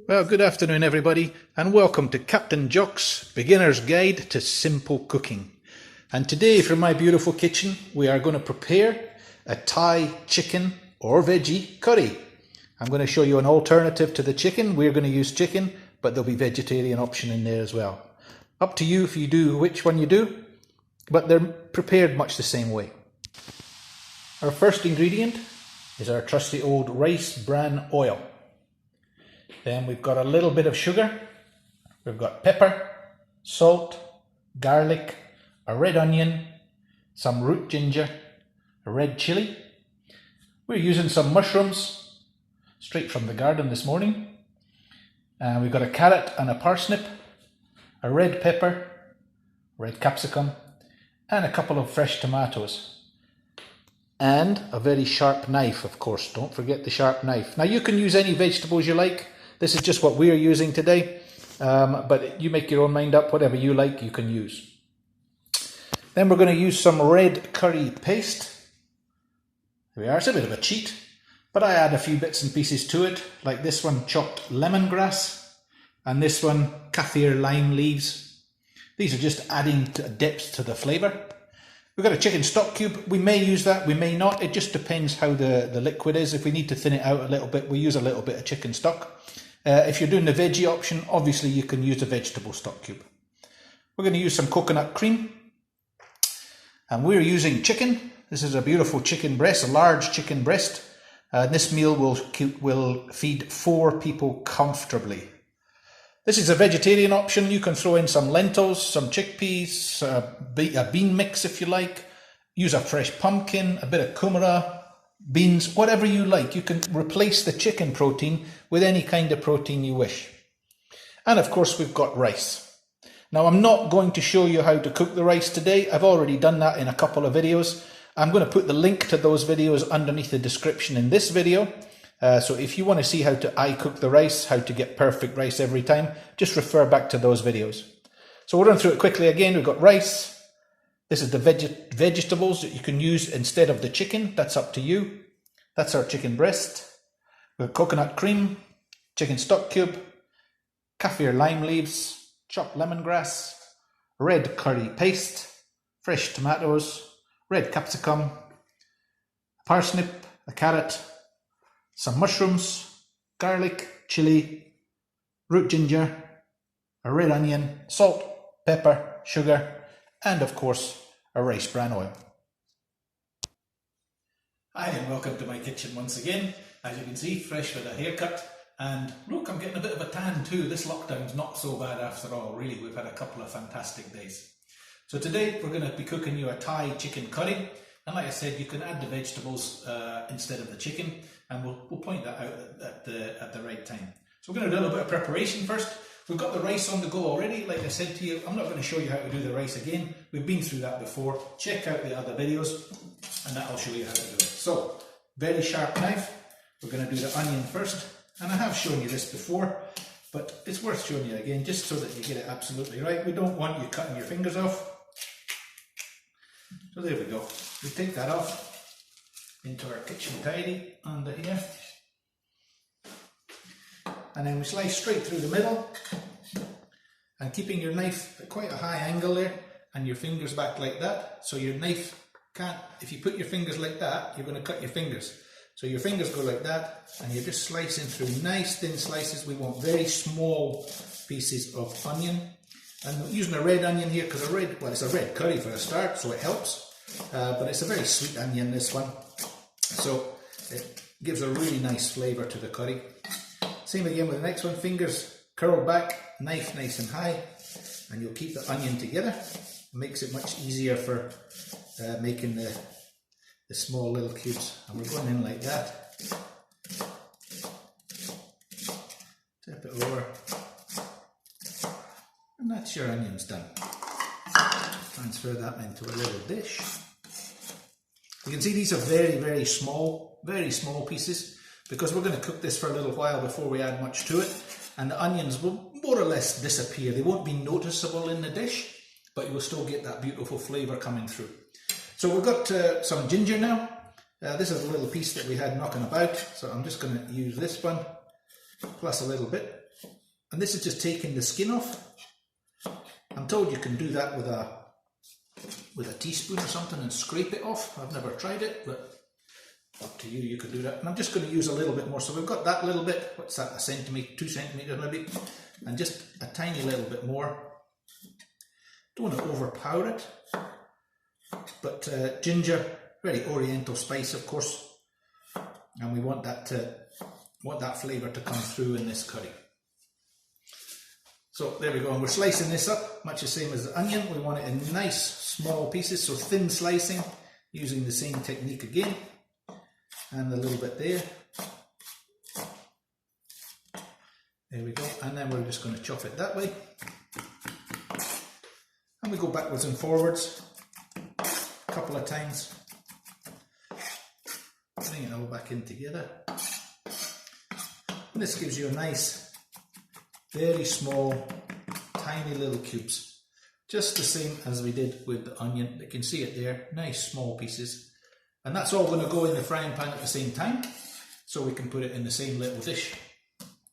Well, good afternoon, everybody, and welcome to Captain Jock's Beginner's Guide to Simple Cooking. And today, from my beautiful kitchen, we are going to prepare a Thai chicken or veggie curry. I'm going to show you an alternative to the chicken. We're going to use chicken, but there'll be vegetarian option in there as well. Up to you if you do which one you do, but they're prepared much the same way. Our first ingredient is our trusty old rice bran oil. Then we've got a little bit of sugar, we've got pepper, salt, garlic, a red onion, some root ginger, a red chilli. We're using some mushrooms straight from the garden this morning. And we've got a carrot and a parsnip, a red pepper, red capsicum, and a couple of fresh tomatoes. And a very sharp knife, of course. Don't forget the sharp knife. Now you can use any vegetables you like. This is just what we're using today, but you make your own mind up. Whatever you like, you can use. Then we're going to use some red curry paste. Here we are. It's a bit of a cheat, but I add a few bits and pieces to it, like this one chopped lemongrass, and this one kaffir lime leaves. These are just adding depth to the flavour. We've got a chicken stock cube. We may use that, we may not. It just depends how the liquid is. If we need to thin it out a little bit, we use a little bit of chicken stock. If you're doing the veggie option, obviously you can use a vegetable stock cube. We're going to use some coconut cream. And we're using chicken. This is a beautiful chicken breast, a large chicken breast. This meal will feed 4 people comfortably. This is a vegetarian option. You can throw in some lentils, some chickpeas, a bean mix if you like. Use a fresh pumpkin, a bit of kumara, beans, whatever you like. You can replace the chicken protein with any kind of protein you wish. And of course we've got rice. Now I'm not going to show you how to cook the rice today. I've already done that in a couple of videos. I'm going to put the link to those videos underneath the description in this video. So if you want to see how I cook the rice, how to get perfect rice every time, just refer back to those videos. So we'll run through it quickly again. We've got rice. This is the vegetables that you can use instead of the chicken. That's up to you. That's our chicken breast. We've got coconut cream, chicken stock cube, kaffir lime leaves, chopped lemongrass, red curry paste, fresh tomatoes, red capsicum, parsnip, a carrot, some mushrooms, garlic, chili, root ginger, a red onion, salt, pepper, sugar, and of course a rice bran oil. Hi and welcome to my kitchen once again. As you can see, fresh with a haircut, and look, I'm getting a bit of a tan too. This lockdown's not so bad after all, really. We've had a couple of fantastic days. So today we're going to be cooking you a Thai chicken curry, and like I said, you can add the vegetables instead of the chicken, and we'll point that out at the right time. So we're going to do a little bit of preparation first. We've got the rice on the go already. Like I said to you, I'm not going to show you how to do the rice again. We've been through that before. Check out the other videos and that'll show you how to do it. So, very sharp knife. We're going to do the onion first. And I have shown you this before, but it's worth showing you again just so that you get it absolutely right. We don't want you cutting your fingers off. So there we go. We take that off into our kitchen tidy under here. And then we slice straight through the middle, and keeping your knife at quite a high angle there, and your fingers back like that, so your knife can't, if you put your fingers like that, you're going to cut your fingers. So your fingers go like that, and you're just slicing through nice thin slices. We want very small pieces of onion. And we're using a red onion here, because it's a red curry for a start, so it helps. But it's a very sweet onion, this one. So it gives a really nice flavour to the curry. Same again with the next one, fingers curled back, knife nice and high, and you'll keep the onion together. It makes it much easier for making the small little cubes. And we're going in like that. Tip it over. And that's your onions done. Transfer that into a little dish. You can see these are very small pieces, because we're going to cook this for a little while before we add much to it, and the onions will more or less disappear. They won't be noticeable in the dish, but you will still get that beautiful flavour coming through. So we've got some ginger now. This is a little piece that we had knocking about, so I'm just going to use this one, plus a little bit. And this is just taking the skin off. I'm told you can do that with a teaspoon or something and scrape it off. I've never tried it, but up to you, you could do that. And I'm just going to use a little bit more. So we've got that little bit, what's that, a centimetre, 2 centimetres maybe, and just a tiny little bit more. Don't want to overpower it, but ginger, very oriental spice of course, and we want that flavour to come through in this curry. So there we go, and we're slicing this up, much the same as the onion. We want it in nice small pieces, so thin slicing, using the same technique again. And a little bit there. There we go, and then we're just going to chop it that way. And we go backwards and forwards a couple of times. Bring it all back in together. And this gives you a nice, very small, tiny little cubes. Just the same as we did with the onion. You can see it there, nice small pieces. And that's all going to go in the frying pan at the same time, so we can put it in the same little dish.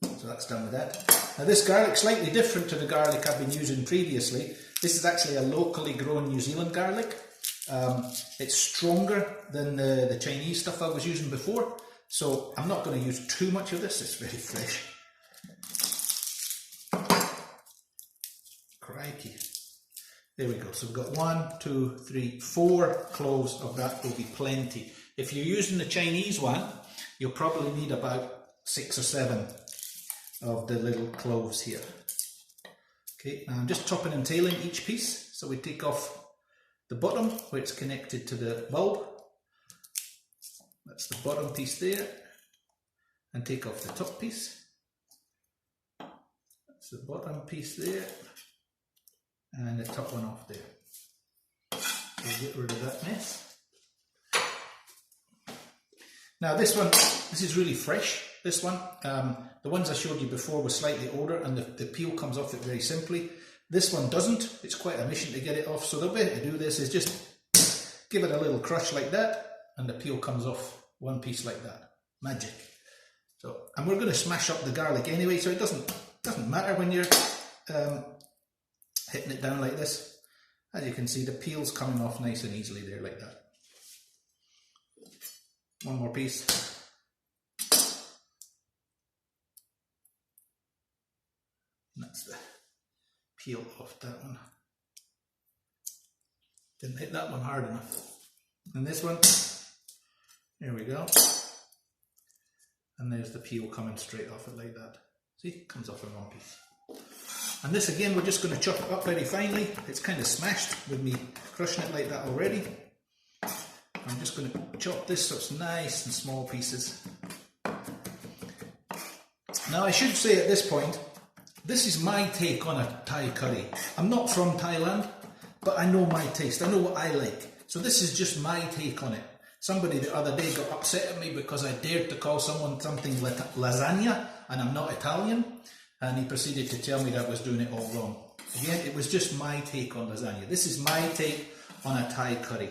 So that's done with that. Now this garlic, slightly different to the garlic I've been using previously. This is actually a locally grown New Zealand garlic. It's stronger than the Chinese stuff I was using before, so I'm not going to use too much of this. It's very fresh. Crikey. There we go. So we've got 1, 2, 3, 4 cloves of that will be plenty. If you're using the Chinese one, you'll probably need about 6 or 7 of the little cloves here. Okay, now I'm just topping and tailing each piece. So we take off the bottom where it's connected to the bulb. That's the bottom piece there. And take off the top piece. That's the bottom piece there. And the top one off there. We'll get rid of that mess. Now this one, this is really fresh, this one. The ones I showed you before were slightly older and the peel comes off it very simply. This one doesn't. It's quite a mission to get it off. So the way to do this is just give it a little crush like that and the peel comes off one piece like that. Magic. So, and we're going to smash up the garlic anyway, so it doesn't matter when you're hitting it down like this. As you can see, the peel's coming off nice and easily there like that. One more piece. And that's the peel off that one. Didn't hit that one hard enough. And this one, there we go. And there's the peel coming straight off it like that. See, it comes off in one piece. And this again, we're just going to chop it up very finely. It's kind of smashed with me crushing it like that already. I'm just going to chop this so it's nice and small pieces. Now I should say at this point, this is my take on a Thai curry. I'm not from Thailand, but I know my taste. I know what I like. So this is just my take on it. Somebody the other day got upset at me because I dared to call someone something lasagna, and I'm not Italian. And he proceeded to tell me that I was doing it all wrong. Again, it was just my take on lasagna. This is my take on a Thai curry.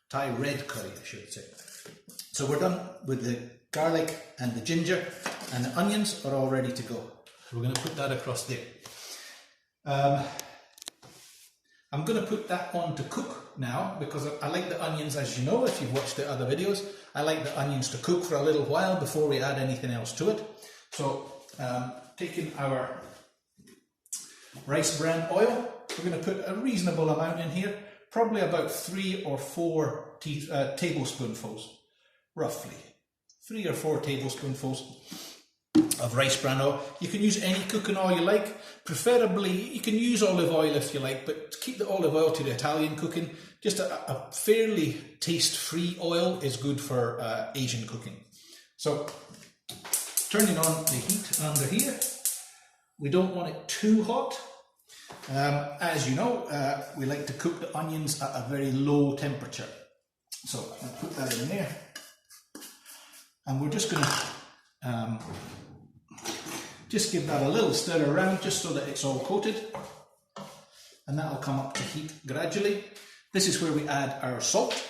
Thai red curry, I should say. So we're done with the garlic and the ginger, and the onions are all ready to go. We're going to put that across there. I'm going to put that on to cook now because I like the onions, as you know, if you've watched the other videos. I like the onions to cook for a little while before we add anything else to it. So, taking our rice bran oil, we're going to put a reasonable amount in here, probably about 3 or 4 tablespoonfuls, roughly. 3 or 4 tablespoonfuls of rice bran oil. You can use any cooking oil you like. Preferably, you can use olive oil if you like, but keep the olive oil to the Italian cooking. Just a fairly taste-free oil is good for Asian cooking. So, turning on the heat under here. We don't want it too hot. As you know, we like to cook the onions at a very low temperature. So I'll put that in there. And we're just going to just give that a little stir around just so that it's all coated. And that'll come up to heat gradually. This is where we add our salt.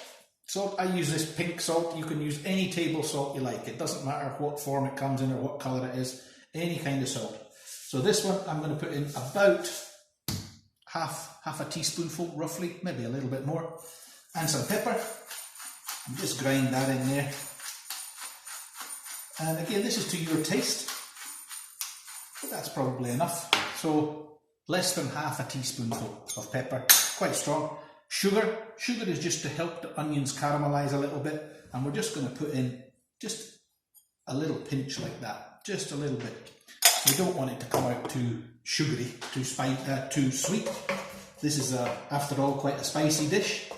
Salt, I use this pink salt. You can use any table salt you like. It doesn't matter what form it comes in or what colour it is. Any kind of salt. So this one I'm going to put in about half a teaspoonful roughly, maybe a little bit more, and some pepper. And just grind that in there. And again, this is to your taste, but that's probably enough. So less than half a teaspoonful of pepper, quite strong. Sugar is just to help the onions caramelise a little bit, and we're just going to put in just a little pinch like that, just a little bit. We don't want it to come out too sugary, too sweet. This is, after all, quite a spicy dish.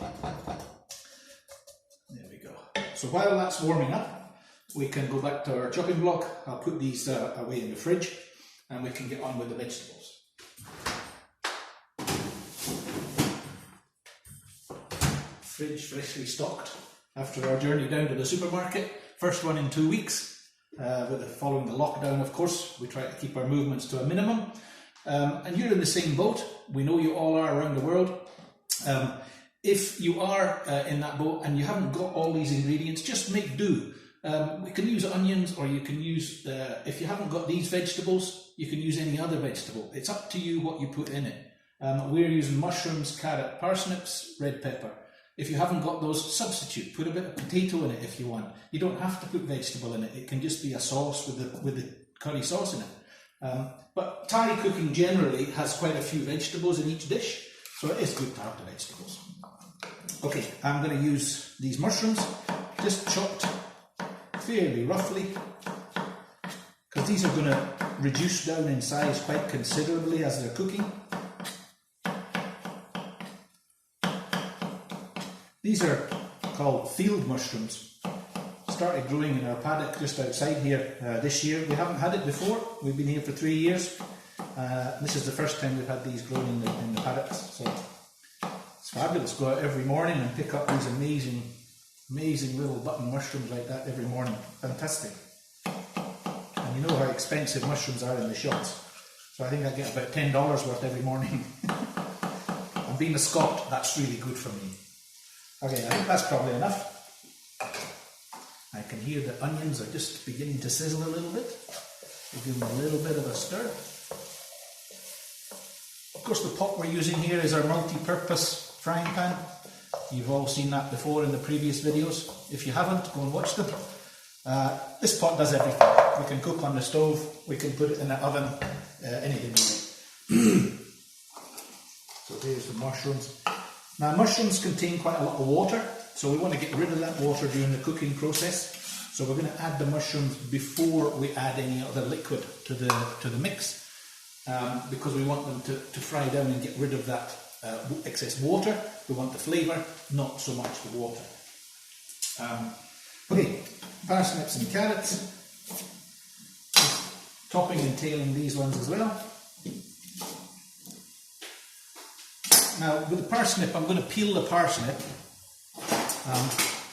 There we go. So while that's warming up, we can go back to our chopping block. I'll put these away in the fridge, and we can get on with the vegetables. Fridge freshly stocked after our journey down to the supermarket. First one in 2 weeks. Following the lockdown, of course, we try to keep our movements to a minimum. And you're in the same boat. We know you all are around the world. If you are in that boat and you haven't got all these ingredients, just make do. We can use onions, or you can use, if you haven't got these vegetables, you can use any other vegetable. It's up to you what you put in it. We're using mushrooms, carrot, parsnips, red pepper. If you haven't got those, substitute. Put a bit of potato in it if you want. You don't have to put vegetable in it. It can just be a sauce with the curry sauce in it. But Thai cooking generally has quite a few vegetables in each dish, so it is good to have the vegetables. Okay, I'm going to use these mushrooms, just chopped fairly roughly, because these are going to reduce down in size quite considerably as they're cooking. These are called field mushrooms. Started growing in our paddock just outside here this year. We haven't had it before. We've been here for 3 years. This is the first time we've had these grown in the paddocks. So it's fabulous. Go out every morning and pick up these amazing little button mushrooms like that every morning. Fantastic. And you know how expensive mushrooms are in the shops. So I think I get about $10 worth every morning. And being a Scot, that's really good for me. Okay, I think that's probably enough. I can hear the onions are just beginning to sizzle a little bit. We'll give them a little bit of a stir. Of course, the pot we're using here is our multi-purpose frying pan. You've all seen that before in the previous videos. If you haven't, go and watch them. This pot does everything. We can cook on the stove, we can put it in the oven, anything you like. So there's the mushrooms. Now, mushrooms contain quite a lot of water, so we want to get rid of that water during the cooking process. So we're going to add the mushrooms before we add any other liquid to the mix, because we want them to fry down and get rid of that excess water. We want the flavour, not so much the water. Okay, parsnips and carrots. Topping and tailing these ones as well. Now, with the parsnip, I'm going to peel the parsnip,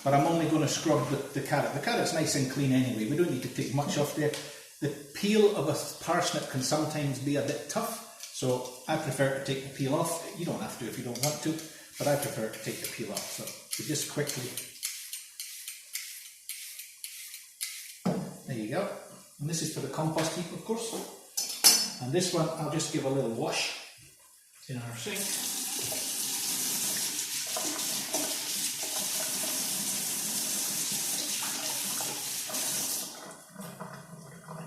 but I'm only going to scrub the carrot. The carrot's nice and clean anyway, we don't need to take much off there. The peel of a parsnip can sometimes be a bit tough, so I prefer to take the peel off. You don't have to if you don't want to, but I prefer to take the peel off. So we just quickly, there you go. And this is for the compost heap, of course. And this one, I'll just give a little wash in our sink.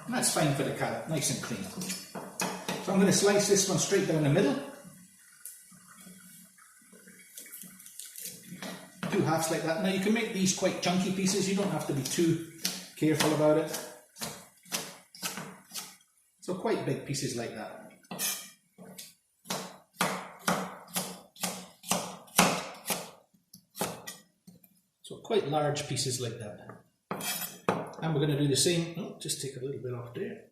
And that's fine for the carrot, nice and clean. So I'm going to slice this one straight down the middle. 2 halves like that. Now you can make these quite chunky pieces, you don't have to be too careful about it. So quite big pieces like that. So quite large pieces like that. And we're going to do the same. Oh, just take a little bit off there.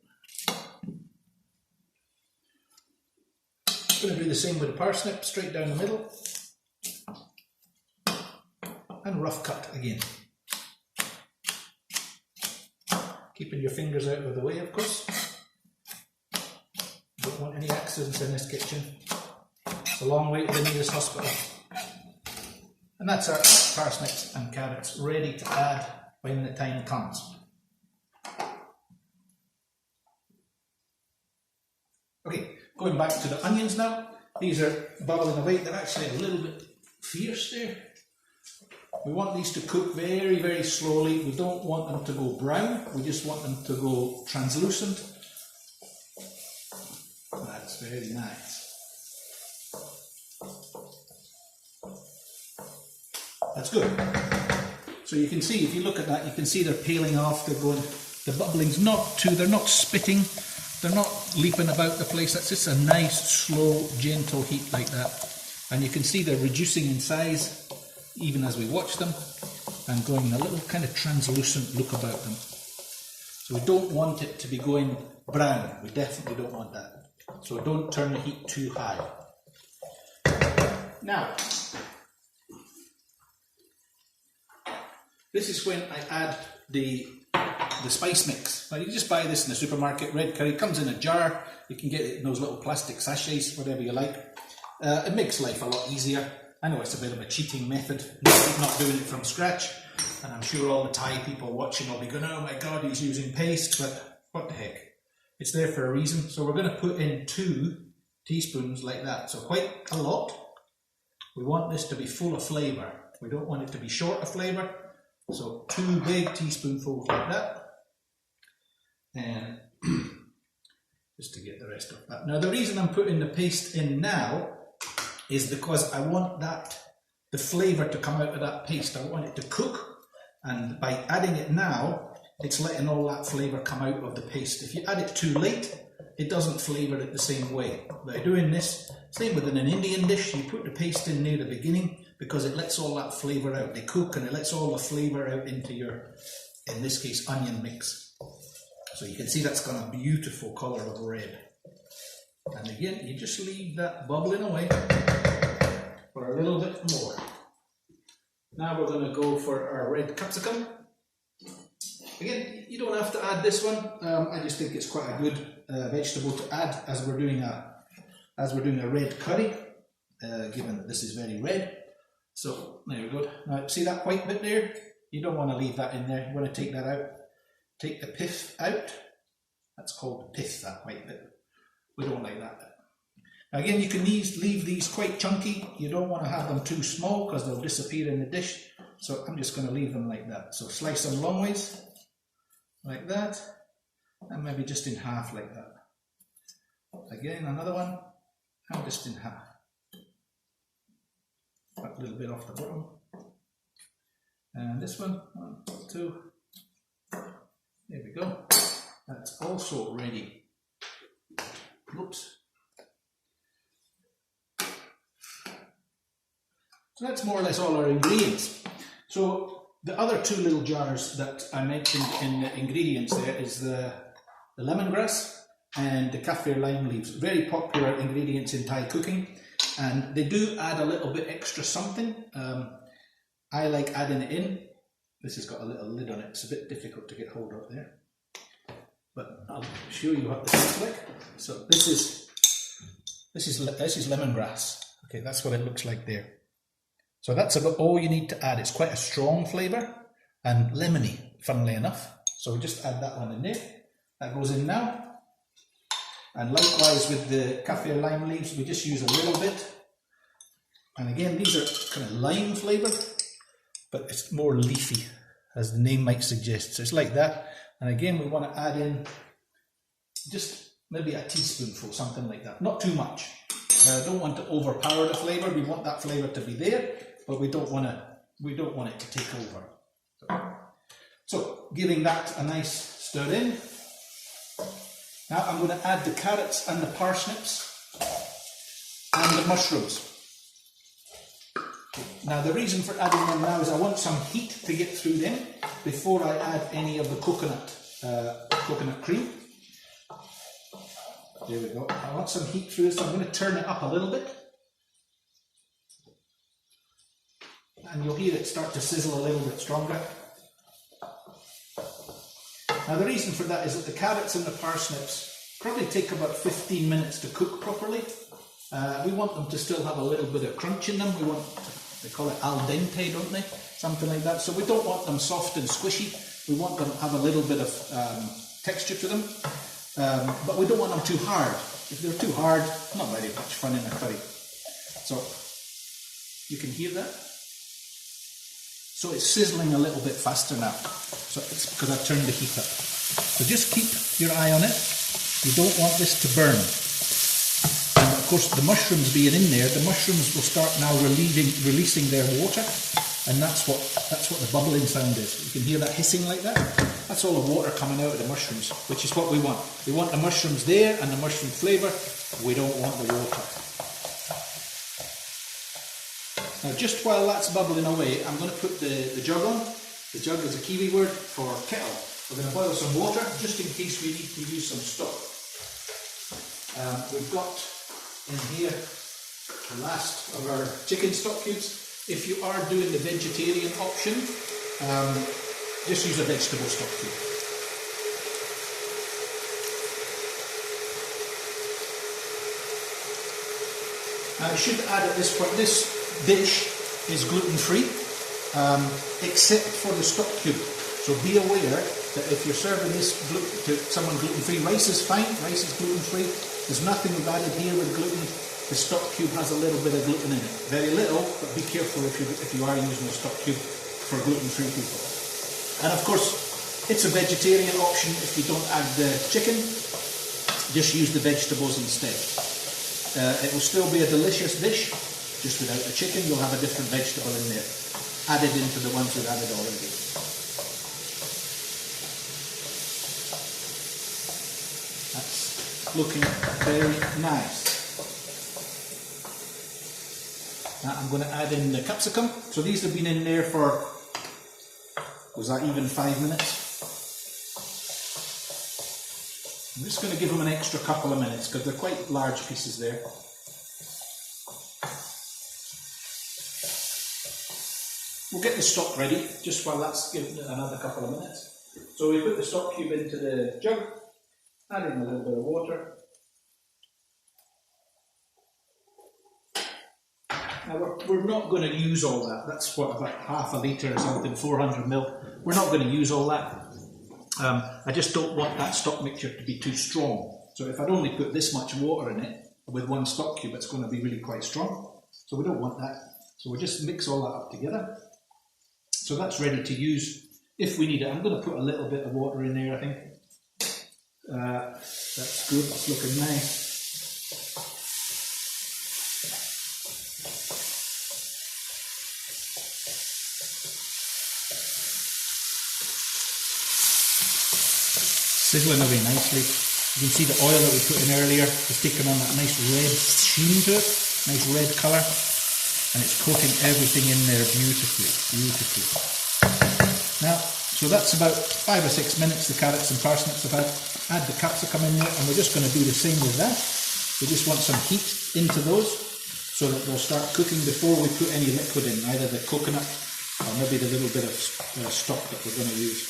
Going to do the same with the parsnip, straight down the middle. And rough cut again. Keeping your fingers out of the way, of course. Don't want any accidents in this kitchen. It's a long way to the nearest hospital. And that's our parsnips and carrots ready to add when the time comes. Okay, going back to the onions now. These are bubbling away. They're actually a little bit fierce there. We want these to cook very, very slowly. We don't want them to go brown. We just want them to go translucent. That's very nice. That's good. So you can see, if you look at that, you can see they're peeling off. They're going, the bubbling's not too, they're not spitting. They're not leaping about the place. That's just a nice, slow, gentle heat like that. And you can see they're reducing in size even as we watch them, and going a little kind of translucent look about them. So we don't want it to be going brown. We definitely don't want that. So don't turn the heat too high. Now, this is when I add the spice mix. Now you just buy this in the supermarket. Red curry comes in a jar. You can get it in those little plastic sachets, whatever you like. It makes life a lot easier. I know it's a bit of a cheating method, not doing it from scratch, and I'm sure all the Thai people watching will be going, oh my god, he's using paste, but what the heck. It's there for a reason. So we're going to put in 2 teaspoons like that, so quite a lot. We want this to be full of flavour. We don't want it to be short of flavour. So 2 big teaspoonfuls like that. And just to get the rest of that. Now the reason I'm putting the paste in now is because I want the flavour to come out of that paste. I want it to cook, and by adding it now, it's letting all that flavour come out of the paste. If you add it too late, it doesn't flavour it the same way. By doing this, same with an Indian dish, you put the paste in near the beginning because it lets all that flavour out. They cook and it lets all the flavour out into your, in this case, onion mix. So you can see that's got a beautiful colour of red. And again, you just leave that bubbling away for a little bit more. Now we're going to go for our red capsicum. Again, you don't have to add this one. I just think it's quite a good vegetable to add as we're doing a red curry, given that this is very red. So there we go. Now see that white bit there? You don't want to leave that in there. You want to take that out. Take the pith out. That's called the pith, that white bit. We don't like that. Again, you can leave these quite chunky. You don't want to have them too small because they'll disappear in the dish. So I'm just going to leave them like that. So slice them long ways, like that, and maybe just in half like that. Again, another one, and just in half. A little bit off the bottom. And this one, 1, 2. There we go. That's also ready. Oops. So that's more or less all our ingredients. So the other 2 little jars that I mentioned in the ingredients there is the lemongrass and the kaffir lime leaves. Very popular ingredients in Thai cooking, and they do add a little bit extra something. I like adding it in. This has got a little lid on it. It's a bit difficult to get hold of there, but I'll show you what this looks like. So this is lemongrass. Okay, that's what it looks like there. So that's about all you need to add. It's quite a strong flavour and lemony, funnily enough. So we just add that one in there. That goes in now. And likewise with the kaffir lime leaves, we just use a little bit. And again, these are kind of lime flavoured, but it's more leafy, as the name might suggest. So it's like that. And again, we want to add in just maybe a teaspoonful, something like that. Not too much. Don't want to overpower the flavour. We want that flavour to be there, but we don't want it to take over. So giving that a nice stir in. Now I'm going to add the carrots and the parsnips and the mushrooms. Now the reason for adding them now is I want some heat to get through them before I add any of the coconut cream. There we go. I want some heat through this, so I'm going to turn it up a little bit. And you'll hear it start to sizzle a little bit stronger. Now the reason for that is that the carrots and the parsnips probably take about 15 minutes to cook properly. We want them to still have a little bit of crunch in them. They call it al dente, don't they? Something like that. So we don't want them soft and squishy. We want them to have a little bit of texture to them. but we don't want them too hard. If they're too hard, not very much fun in a curry. So you can hear that. So it's sizzling a little bit faster now. So it's because I turned the heat up. So just keep your eye on it. You don't want this to burn. And of course the mushrooms being in there, the mushrooms will start now releasing their water, and that's what the bubbling sound is. You can hear that hissing like that. That's all the water coming out of the mushrooms, which is what we want. We want the mushrooms there and the mushroom flavour. We don't want the water. Now just while that's bubbling away, I'm going to put the jug on. The jug is a Kiwi word for kettle. We're going to boil some water just in case we need to use some stock. We've got in here the last of our chicken stock cubes. If you are doing the vegetarian option, just use a vegetable stock cube. I should add at this point, this dish is gluten-free, except for the stock cube. So be aware that if you're serving this to someone gluten-free, rice is fine, rice is gluten-free. There's nothing we've added here with gluten. The stock cube has a little bit of gluten in it. Very little, but be careful if you are using a stock cube for gluten-free people. And of course, it's a vegetarian option. If you don't add the chicken, just use the vegetables instead. It will still be a delicious dish, just without the chicken. You'll have a different vegetable in there, added into the ones we've added already. That's looking very nice. Now I'm going to add in the capsicum. So these have been in there for, was that even 5 minutes? I'm just going to give them an extra couple of minutes because they're quite large pieces there. We'll get the stock ready just while that's giving it another couple of minutes. So we put the stock cube into the jug, add in a little bit of water. Now we're not going to use all that. That's what, about half a litre or something, 400 ml. We're not going to use all that. I just don't want that stock mixture to be too strong. So if I'd only put this much water in it with one stock cube, it's going to be really quite strong. So we don't want that. So we'll just mix all that up together. So that's ready to use if we need it. I'm going to put a little bit of water in there, I think. That's good, it's looking nice. Sizzling away nicely. You can see the oil that we put in earlier is taking on that nice red sheen to it, nice red colour, and it's coating everything in there beautifully, beautifully. Now, so that's about 5 or 6 minutes, the carrots and parsnips about. Add the capsicum in there, and we're just going to do the same with that. We just want some heat into those so that they'll start cooking before we put any liquid in, either the coconut or maybe the little bit of stock that we're going to use.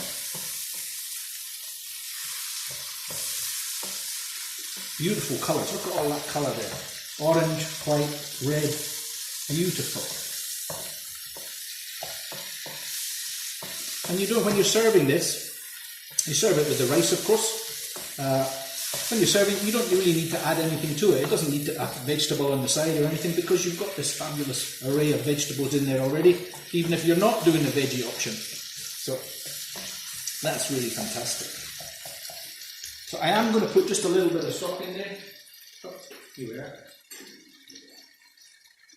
Beautiful colours, look at all that colour there. Orange, white, red, beautiful. And you know, when you're serving this, you serve it with the rice, of course. When you're serving, you don't really need to add anything to it. It doesn't need to add vegetable on the side or anything because you've got this fabulous array of vegetables in there already, even if you're not doing the veggie option. So that's really fantastic. So I am going to put just a little bit of stock in there. Oh, here we are.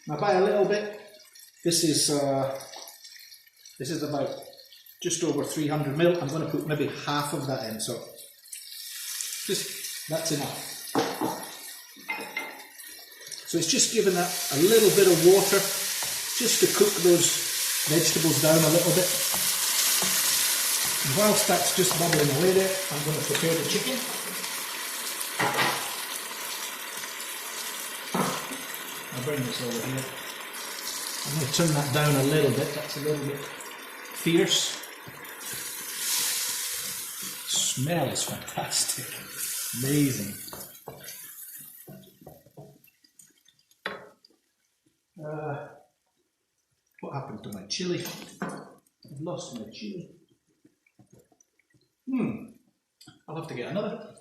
Now by a little bit, this is about just over 300 ml. I'm going to put maybe half of that in, so that's enough. So it's just giving that a little bit of water just to cook those vegetables down a little bit. And whilst that's just bubbling away there, I'm going to prepare the chicken. I'll bring this over here. I'm going to turn that down a little bit, that's a little bit fierce. The smell is fantastic, amazing. What happened to my chilli? I've lost my chilli. I'll have to get another.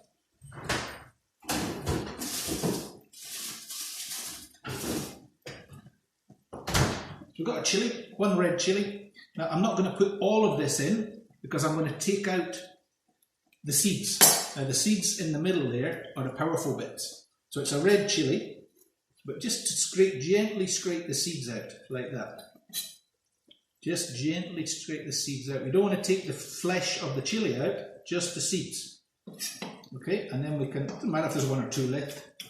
we've got a chili, one red chili. Now I'm not going to put all of this in because I'm going to take out the seeds. Now the seeds in the middle there are the powerful bits. So it's a red chili, but just to gently scrape the seeds out like that. Just gently scrape the seeds out. We don't want to take the flesh of the chili out, just the seeds. Okay, and then we can, doesn't matter if there's one or two left,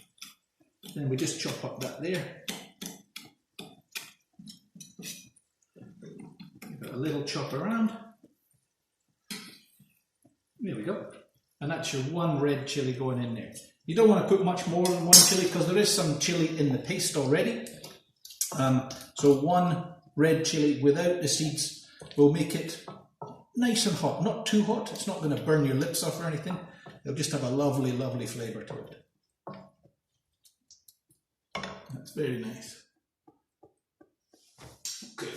then we just chop up that there. Give it a little chop around. There we go. And that's your one red chili going in there. You don't want to put much more than one chili because there is some chili in the paste already. So one red chili without the seeds will make it nice and hot. Not too hot, it's not going to burn your lips off or anything. It'll just have a lovely, lovely flavour to it. That's very nice. Okay.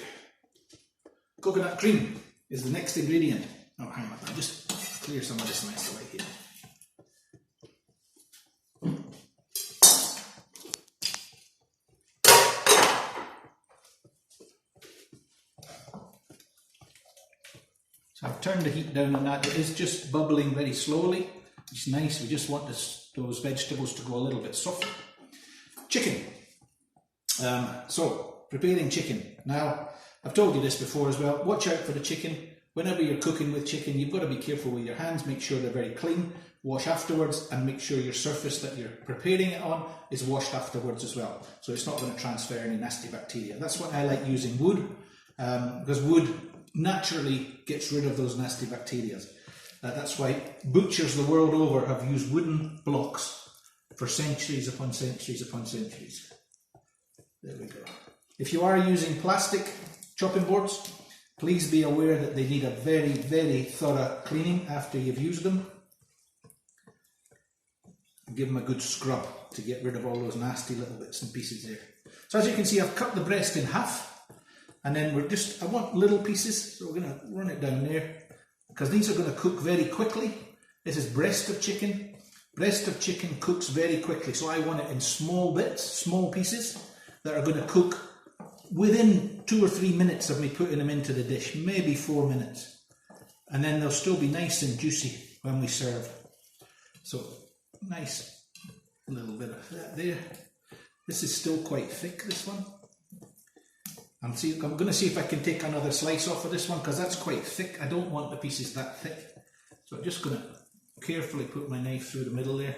Coconut cream is the next ingredient. Oh, hang on, I'll just clear some of this mess away here. So I've turned the heat down on that. It is just bubbling very slowly. It's nice. We just want those vegetables to go a little bit soft. Chicken. So preparing chicken. Now, I've told you this before as well. Watch out for the chicken. Whenever you're cooking with chicken, you've got to be careful with your hands. Make sure they're very clean. Wash afterwards and make sure your surface that you're preparing it on is washed afterwards as well. So it's not going to transfer any nasty bacteria. That's why I like using wood, because wood naturally gets rid of those nasty bacteria. That's why butchers the world over have used wooden blocks for centuries upon centuries upon centuries. There we go. If you are using plastic chopping boards, please be aware that they need a very, very thorough cleaning after you've used them. Give them a good scrub to get rid of all those nasty little bits and pieces there. So as you can see, I've cut the breast in half. And then I want little pieces, so we're going to run it down there, because these are going to cook very quickly. This is breast of chicken. Breast of chicken cooks very quickly, so I want it in small bits, small pieces, that are going to cook within 2 or 3 minutes of me putting them into the dish, maybe 4 minutes. And then they'll still be nice and juicy when we serve. So, nice little bit of that there. This is still quite thick, this one. I'm going to see if I can take another slice off of this one because that's quite thick. I don't want the pieces that thick. So I'm just going to carefully put my knife through the middle there.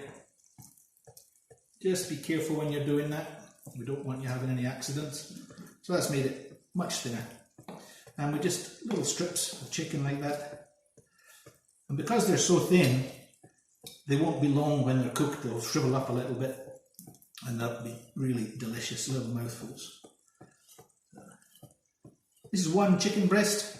Just be careful when you're doing that. We don't want you having any accidents. So that's made it much thinner. And we just little strips of chicken like that. And because they're so thin, they won't be long when they're cooked. They'll shrivel up a little bit. And that'll be really delicious little mouthfuls. This is one chicken breast,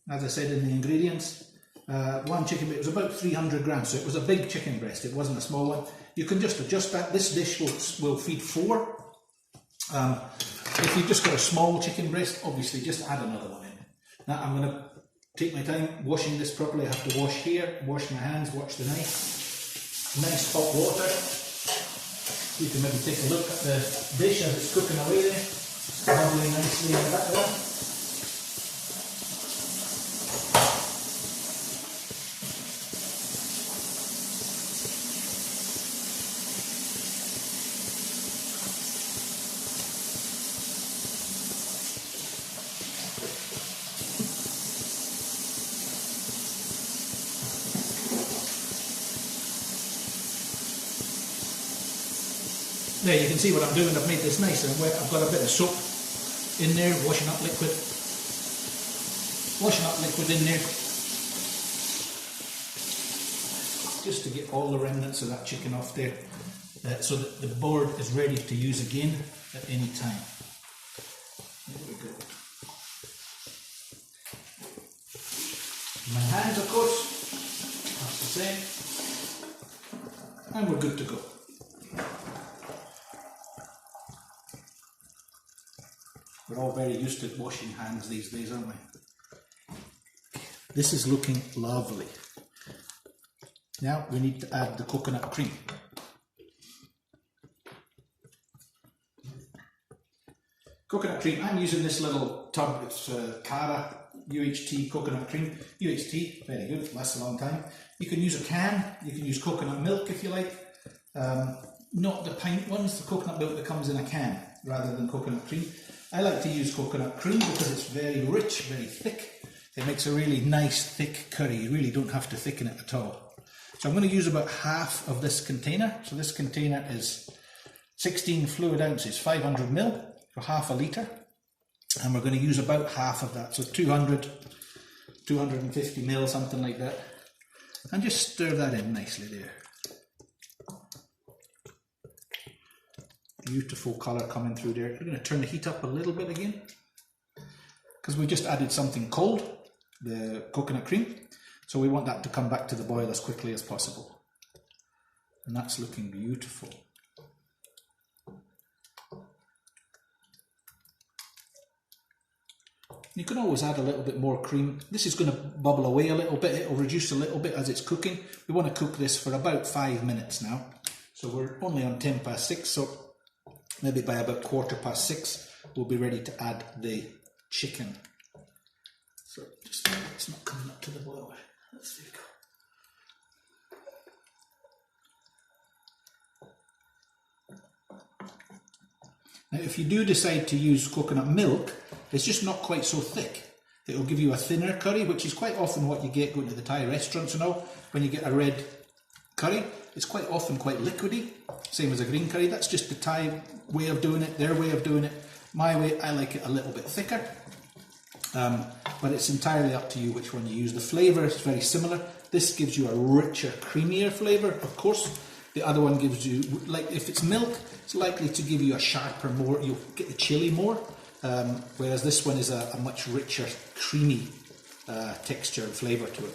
as I said in the ingredients. One chicken breast, it was about 300 grams, so it was a big chicken breast, it wasn't a small one. You can just adjust that. This dish will feed 4. If you've just got a small chicken breast, obviously just add another one in. Now I'm going to take my time washing this properly. I have to wash here, wash my hands, wash the knife. Nice hot water. You can maybe take a look at the dish as it's cooking away there. Bubbling nicely in the background. There, you can see what I'm doing. I've made this nice and wet. I've got a bit of soap in there, washing up liquid in there, just to get all the remnants of that chicken off there, so that the board is ready to use again at any time. There we go. My hands, of course, that's the same, and we're good to go. We're all very used to washing hands these days, aren't we? This is looking lovely. Now we need to add the coconut cream. Coconut cream, I'm using this little tub, it's Cara UHT coconut cream. UHT, very good, lasts a long time. You can use a can, you can use coconut milk if you like. Not the pint ones, the coconut milk that comes in a can rather than coconut cream. I like to use coconut cream because it's very rich, very thick. It makes a really nice thick curry. You really don't have to thicken it at all. So I'm going to use about half of this container. So this container is 16 fluid ounces, 500 ml for half a litre. And we're going to use about half of that. So 200, 250 ml, something like that. And just stir that in nicely there. Beautiful colour coming through there. We're going to turn the heat up a little bit again because we just added something cold, the coconut cream, so we want that to come back to the boil as quickly as possible. And that's looking beautiful. You can always add a little bit more cream. This is going to bubble away a little bit. It will reduce a little bit as it's cooking. We want to cook this for about 5 minutes now. So we're only on 10 past 6, so maybe by about 6:15 we'll be ready to add the chicken. So just it's not coming up to the boil. Let's see. Now if you do decide to use coconut milk, it's just not quite so thick. It will give you a thinner curry, which is quite often what you get going to the Thai restaurants and all. When you get a red curry, it's quite often quite liquidy, same as a green curry. That's just the Thai way of doing it, their way of doing it. My way, I like it a little bit thicker, but it's entirely up to you which one you use. The flavour is very similar. This gives you a richer, creamier flavour, of course. The other one gives you, like if it's milk, it's likely to give you a sharper, more, you'll get the chili more, whereas this one is a much richer, creamy texture and flavour to it.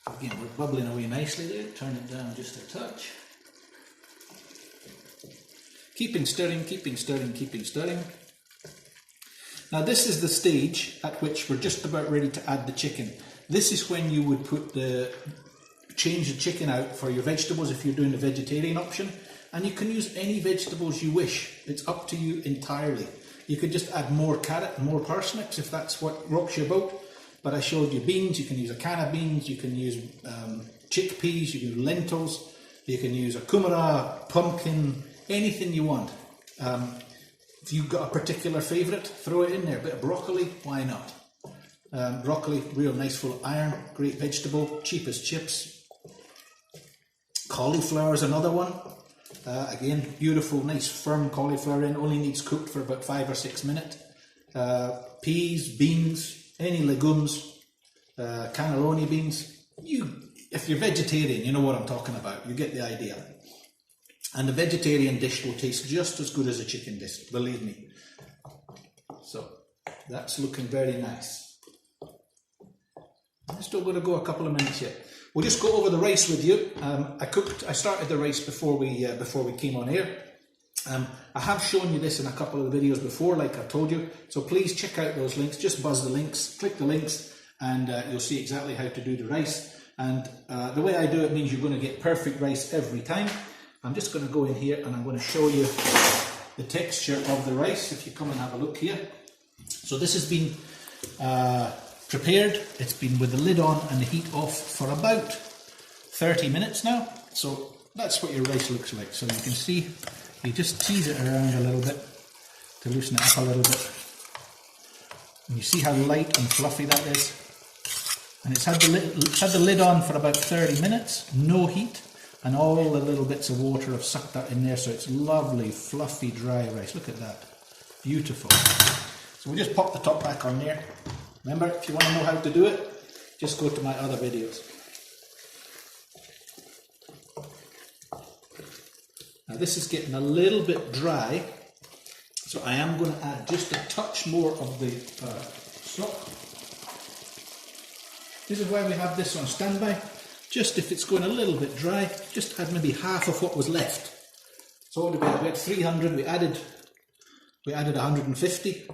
Again, we're bubbling away nicely there. Turn it down just a touch. Keeping stirring, keeping stirring, keeping stirring. Now this is the stage at which we're just about ready to add the chicken. This is when you would change the chicken out for your vegetables if you're doing the vegetarian option. And you can use any vegetables you wish. It's up to you entirely. You could just add more carrot and more parsnips if that's what rocks your boat. But I showed you beans. You can use a can of beans, you can use chickpeas, you can use lentils, you can use a kumara, pumpkin, anything you want. If you've got a particular favourite, throw it in there. A bit of broccoli, why not? Broccoli, real nice, full of iron, great vegetable, cheap as chips. Cauliflower is another one. Again, beautiful, nice, firm cauliflower in, only needs cooked for about 5 or 6 minutes. Peas, beans, any legumes, cannelloni beans. If you're vegetarian, you know what I'm talking about. You get the idea. And the vegetarian dish will taste just as good as a chicken dish, believe me. So that's looking very nice. I'm still going to go a couple of minutes yet. We'll just go over the rice with you. I started the rice before we came on air. I have shown you this in a couple of the videos before, like I told you, so please check out those links. Just buzz the links, click the links, and you'll see exactly how to do the rice. And the way I do it means you're going to get perfect rice every time. I'm just going to go in here and I'm going to show you the texture of the rice, if you come and have a look here. So this has been prepared. It's been with the lid on and the heat off for about 30 minutes now. So that's what your rice looks like. So you can see, you just tease it around a little bit to loosen it up a little bit. And you see how light and fluffy that is. And it's had the lid on for about 30 minutes, no heat, and all the little bits of water have sucked that in there, so it's lovely, fluffy, dry rice. Look at that. Beautiful. So we just pop the top back on there. Remember, if you want to know how to do it, just go to my other videos. Now this is getting a little bit dry, so I am going to add just a touch more of the stock. This is why we have this on standby. Just if it's going a little bit dry, just add maybe half of what was left. So we had 300, we added 150.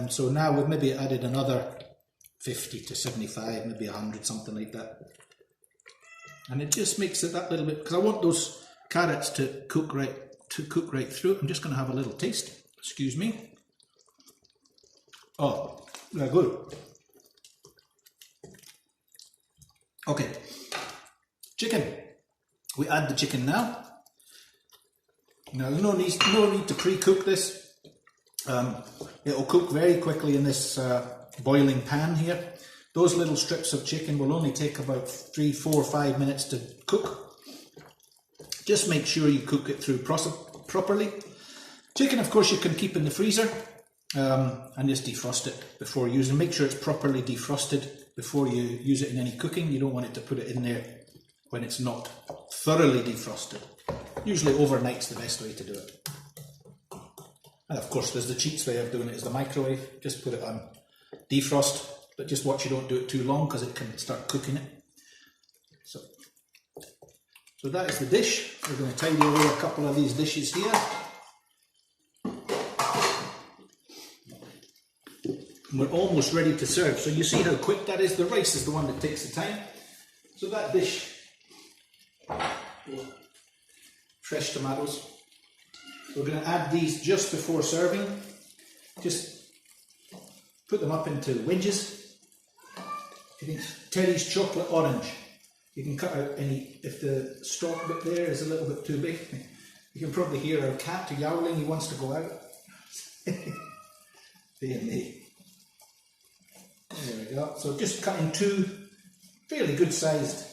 So now we've maybe added another 50 to 75, maybe 100, something like that. And it just makes it that little bit, because I want those carrots to cook right to cook right through. I'm just going to have a little taste. Excuse me. Oh, they're good. Okay, chicken. We add the chicken now. Now there's no need to pre-cook this. It'll cook very quickly in this boiling pan here. Those little strips of chicken will only take about 3, 4, 5 minutes to cook. Just make sure you cook it through properly. Chicken, of course, you can keep in the freezer and just defrost it before using. Make sure it's properly defrosted before you use it in any cooking. You don't want it to put it in there when it's not thoroughly defrosted. Usually overnight's the best way to do it. And of course there's the cheats way of doing it is the microwave. Just put it on defrost, but just watch you don't do it too long because it can start cooking it. So that is the dish. We're going to tidy away a couple of these dishes here. We're almost ready to serve. So you see how quick that is. The rice is the one that takes the time. So that dish, fresh tomatoes. We're going to add these just before serving. Just put them up into wedges. I think Terry's chocolate orange. You can cut out any, if the stalk bit there is a little bit too big. You can probably hear our cat yowling, he wants to go out. There we go. So just cut in two fairly good sized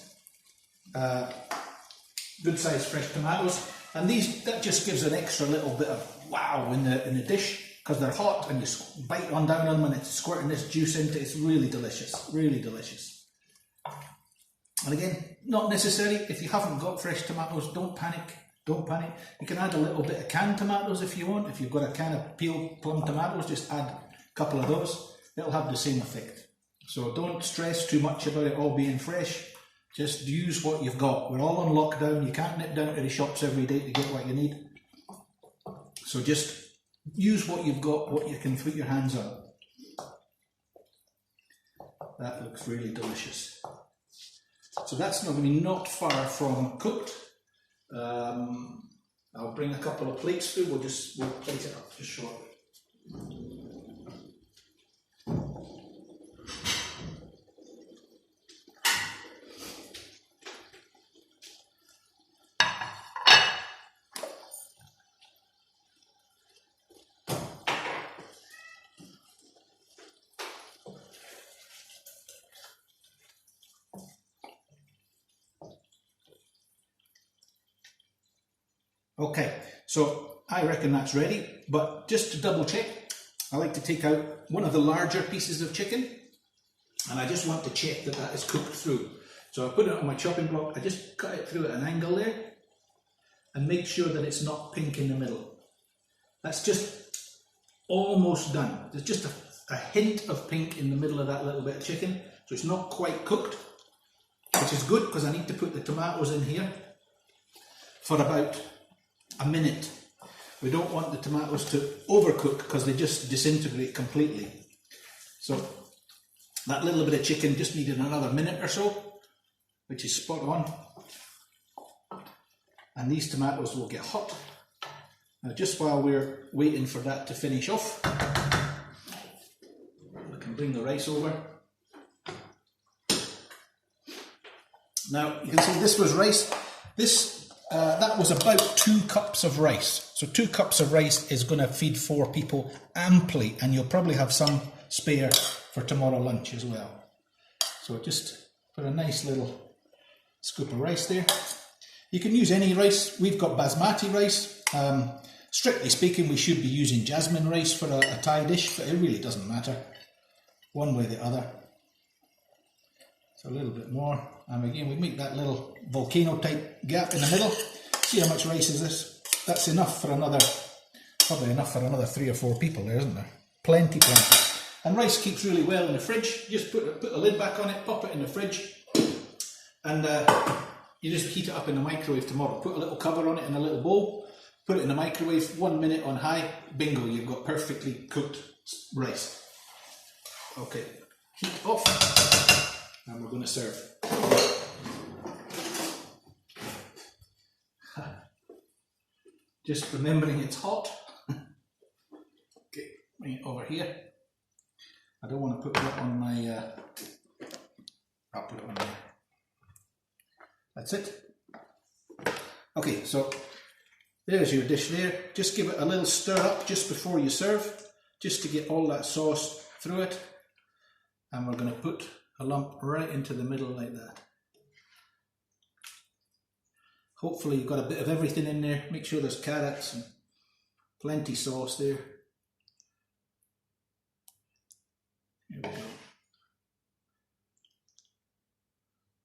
fresh tomatoes, and that just gives an extra little bit of wow in the dish because they're hot and you bite on down on them and it's squirting this juice into it. It's really delicious, really delicious. And again, not necessary. If you haven't got fresh tomatoes, don't panic. Don't panic. You can add a little bit of canned tomatoes if you want. If you've got a can of peeled plum tomatoes, just add a couple of those. It'll have the same effect. So don't stress too much about it all being fresh. Just use what you've got. We're all on lockdown. You can't nip down to the shops every day to get what you need. So just use what you've got, what you can put your hands on. That looks really delicious. So that's going to be not far from cooked. I'll bring a couple of plates through. We'll plate it up just shortly. Okay, so I reckon that's ready, but just to double check, I like to take out one of the larger pieces of chicken, and I just want to check that that is cooked through. So I put it on my chopping block, I just cut it through at an angle there, and make sure that it's not pink in the middle. That's just almost done. There's just a hint of pink in the middle of that little bit of chicken, so it's not quite cooked, which is good because I need to put the tomatoes in here for about a minute. We don't want the tomatoes to overcook because they just disintegrate completely. So that little bit of chicken just needed another minute or so, which is spot on. And these tomatoes will get hot. Now just while we're waiting for that to finish off, we can bring the rice over. Now you can see this was rice. That was about 2 cups of rice. So 2 cups of rice is going to feed 4 people amply, and you'll probably have some spare for tomorrow lunch as well. So just put a nice little scoop of rice there. You can use any rice. We've got basmati rice. Strictly speaking, we should be using jasmine rice for a Thai dish, but it really doesn't matter. One way or the other. So a little bit more. And again, we make that little volcano type gap in the middle. See how much rice is this? That's enough for probably enough for another 3 or 4 people there, isn't there? Plenty. And rice keeps really well in the fridge. You just put a lid back on it, pop it in the fridge, and you just heat it up in the microwave tomorrow. Put a little cover on it in a little bowl, put it in the microwave, 1 minute on high, bingo, you've got perfectly cooked rice. Okay, heat off, and we're going to serve. Just remembering it's hot. Okay, bring it over here. I don't want to put that on my, I'll put it on there. That's it. Okay, so there's your dish there. Just give it a little stir up just before you serve, just to get all that sauce through it. And we're going to put a lump right into the middle like that. Hopefully you've got a bit of everything in there. Make sure there's carrots and plenty sauce there. Here we go.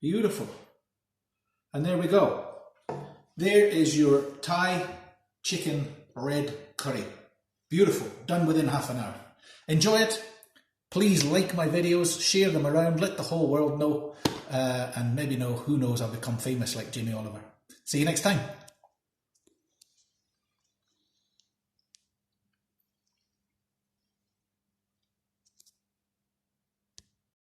Beautiful. And there we go. There is your Thai chicken red curry. Beautiful. Done within half an hour. Enjoy it. Please like my videos, share them around, let the whole world know, and maybe who knows, I'll become famous like Jamie Oliver. See you next time.